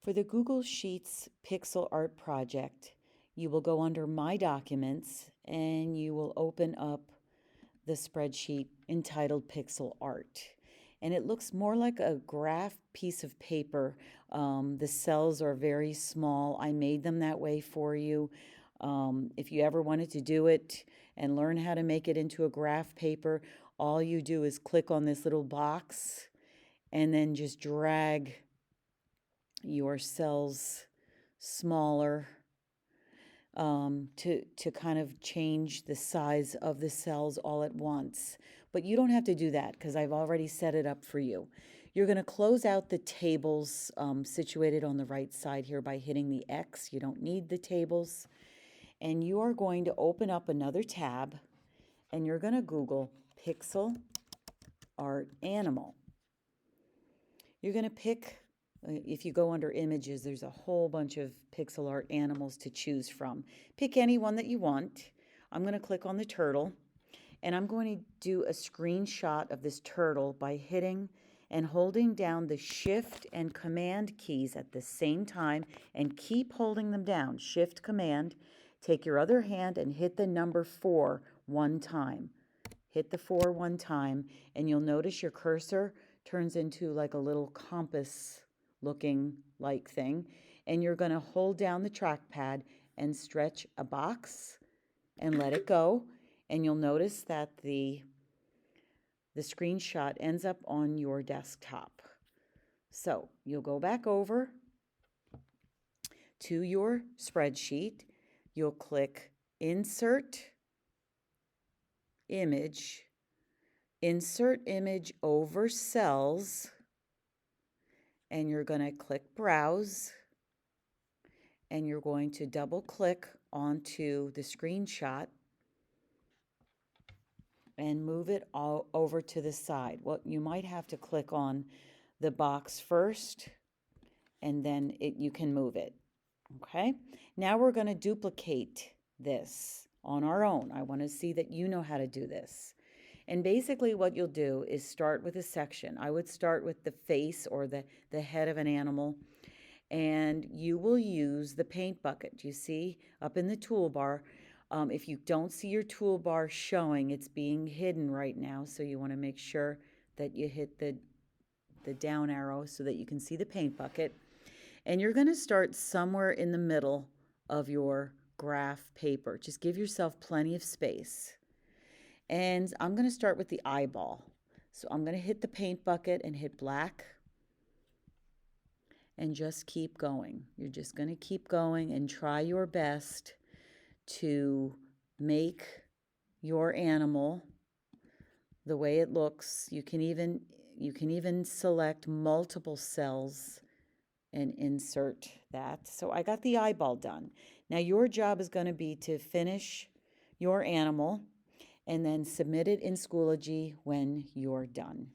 For the Google Sheets pixel art project, you will go under My Documents and you will open up the spreadsheet entitled Pixel Art. And it looks more like a graph piece of paper. The cells are very small. I made them that way for you. If you ever wanted to do it and learn how to make it into a graph paper, all you do is click on this little box and then just drag your cells smaller to kind of change the size of the cells all at once. But you don't have to do that because I've already set it up for you. You're going to close out the tables situated on the right side here by hitting the X. You don't need the tables. And you are going to open up another tab and you're going to Google Pixel Art Animal. You're going to pick, if you go under images, there's a whole bunch of pixel art animals to choose from. Pick any one that you want. I'm going to click on the turtle, and I'm going to do a screenshot of this turtle by hitting and holding down the Shift and Command keys at the same time, and keep holding them down. Shift, Command. Take your other hand and hit the number 4 one time. Hit the 4 one time, and you'll notice your cursor turns into like a little compass looking like thing. And you're going to hold down the trackpad and stretch a box and let it go. And you'll notice that the screenshot ends up on your desktop. So you'll go back over to your spreadsheet. You'll click Insert Image, Insert Image over Cells, and you're going to click Browse, and you're going to double click onto the screenshot and move it all over to the side. Well, you might have to click on the box first, and then you can move it. Okay, now we're going to duplicate this on our own. I want to see that you know how to do this. And basically what you'll do is start with a section. I would start with the face or the head of an animal, and you will use the paint bucket. You see up in the toolbar, if you don't see your toolbar showing, it's being hidden right now, so you want to make sure that you hit the down arrow so that you can see the paint bucket. And you're going to start somewhere in the middle of your graph paper. Just give yourself plenty of space. And I'm going to start with the eyeball. So I'm going to hit the paint bucket and hit black. And just keep going. You're just going to keep going and try your best to make your animal the way it looks. You can even select multiple cells and insert that. So I got the eyeball done. Now your job is going to be to finish your animal and then submit it in Schoology when you're done.